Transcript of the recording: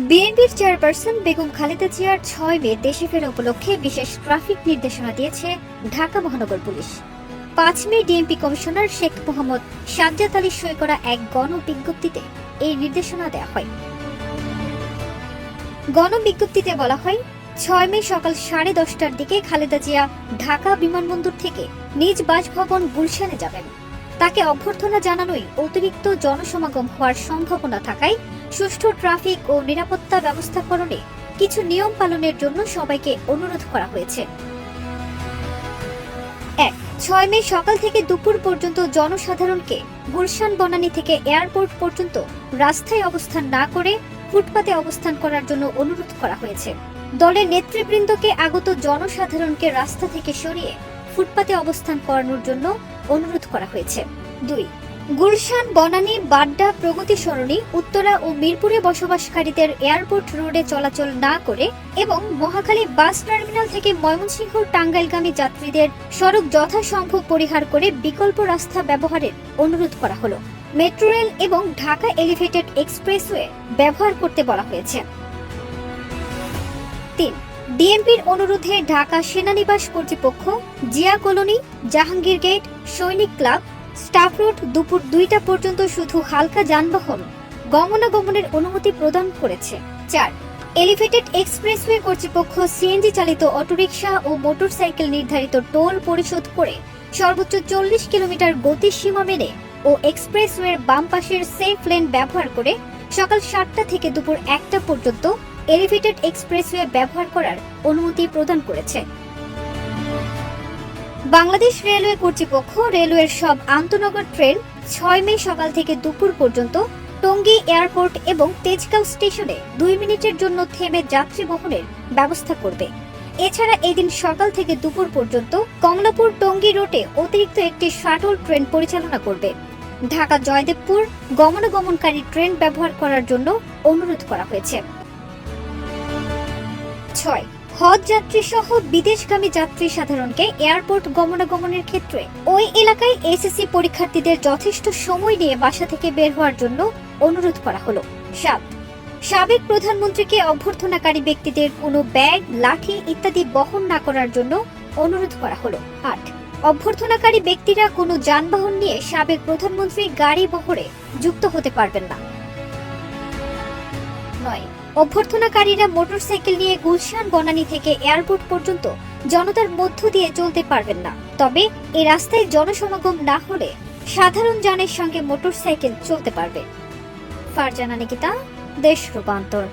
বিএনপির চেয়ারপারসন বেগম খালেদা জিয়ার ৬ মে দেশে ফেরা উপলক্ষে বিশেষ ট্রাফিক নির্দেশনা দিয়েছে ঢাকা মহানগর পুলিশ। ৫ মে ডিএমপি কমিশনার শেখ মোহাম্মদ সাজ্জাদ আলী সই করা এক গণবিজ্ঞপ্তিতে এই নির্দেশনা দেওয়া হয়। গণবিজ্ঞপ্তিতে বলা হয়, ৬ মে সকাল 10:30টার দিকে খালেদা জিয়া ঢাকা বিমানবন্দর থেকে নিজ বাসভবন গুলশানে যাবেন। তাকে অভ্যর্থনা জানানোই অতিরিক্ত জনসমাগম হওয়ার সম্ভাবনা থাকায় সুষ্ঠু ট্রাফিক ও নিরাপত্তা ব্যবস্থাপনায় কিছু নিয়ম পালনের জন্য সবাইকে অনুরোধ করা হয়েছে। ১. ৬ মে সকাল থেকে দুপুর পর্যন্ত জনসাধারণকে গুলশান বনানী থেকে এয়ারপোর্ট পর্যন্ত রাস্তায় অবস্থান না করে ফুটপাতে অবস্থান করার জন্য অনুরোধ করা হয়েছে। দলের নেতৃবৃন্দকে আগত জনসাধারণকে রাস্তা থেকে সরিয়ে ফুটপাতে অবস্থান করানোর জন্য অনুরোধ করা হয়েছে। ২. গুলশান, বনানী, বাড্ডা, প্রগতি সরণি, উত্তরা ও মিরপুরে বসবাসকারীদের এয়ারপোর্ট রোডে চলাচল না করে এবং মহাখালী বাস টার্মিনাল থেকে ময়মনসিংহ টাঙ্গাইলগামী যাত্রীদের সড়ক যথাসম্ভব পরিহার করে বিকল্প রাস্তা ব্যবহারের অনুরোধ করা হলো। মেট্রো রেল এবং ঢাকা এলিভেটেড এক্সপ্রেসওয়ে ব্যবহার করতে বলা হয়েছে। ৩. ডিএমপির অনুরোধে ঢাকা সেনানিবাস কর্তৃপক্ষ জিয়া কলোনি, জাহাঙ্গীর গেট, সৈনিক ক্লাব, স্টাফ রোড দুপুর 2টা পর্যন্ত শুধু হালকা যানবাহন গমনাগমনের অনুমতি প্রদান করেছে। ৪. এলিভেটেড এক্সপ্রেসওয়ে কর্তৃপক্ষ সিএনজি চালিত অটোরিকশা ও মোটরসাইকেল নির্ধারিত টোল পরিশোধ করে সর্বোচ্চ 40 কিলোমিটার গতিসীমা মেনে ও এক্সপ্রেসওয়ের বাম পাশের সেফ লেন ব্যবহার করে সকাল 7টা থেকে দুপুর 1টা পর্যন্ত এলিভেটেড এক্সপ্রেসওয়ে ব্যবহার করার অনুমতি প্রদান করেছে। বাংলাদেশ রেলওয়ে কর্তৃপক্ষ রেলওয়ের সব আন্তনগর ট্রেন ৬ মে সকাল থেকে দুপুর পর্যন্ত টঙ্গী এয়ারপোর্ট এবং তেজগাঁও স্টেশনে 2 মিনিটের জন্য থেমে যাত্রী বহনের ব্যবস্থা করবে। এছাড়া এদিন সকাল থেকে দুপুর পর্যন্ত কমলাপুর টঙ্গী রুটে অতিরিক্ত একটি শাটল ট্রেন পরিচালনা করবে। ঢাকা জয়দেবপুর গমনাগমনকারী ট্রেন ব্যবহার করার জন্য অনুরোধ করা হয়েছে। ৬. হজ যাত্রী সহ বিদেশগামী যাত্রী সাধারণকে এয়ারপোর্ট গমনাগমনের ক্ষেত্রে ওই এলাকায় এসএসসি পরীক্ষার্থীদের যথেষ্ট সময় নিয়ে বাসা থেকে বের হওয়ার জন্য অনুরোধ করা হলো। ৭. সাবেক প্রধানমন্ত্রীকে অভ্যর্থনাকারী ব্যক্তিদের কোনো ব্যাগ, লাঠি ইত্যাদি বহন না করার জন্য অনুরোধ করা হলো। ৮. অভ্যর্থনাকারী ব্যক্তিরা কোনো যানবাহন নিয়ে সাবেক প্রধানমন্ত্রী গাড়ি বহরে যুক্ত হতে পারবেন না। ৯. অভ্যর্থনাকারীরা মোটরসাইকেল নিয়ে গুলশান, বনানী থেকে এয়ারপোর্ট পর্যন্ত জনতার মধ্য দিয়ে চলতে পারবেন না। তবে এই রাস্তায় জনসমাগম না হলে সাধারণ যানের সঙ্গে মোটরসাইকেল চলতে পারবে। ফারজানা নিকিতা, দেশ রূপান্তর।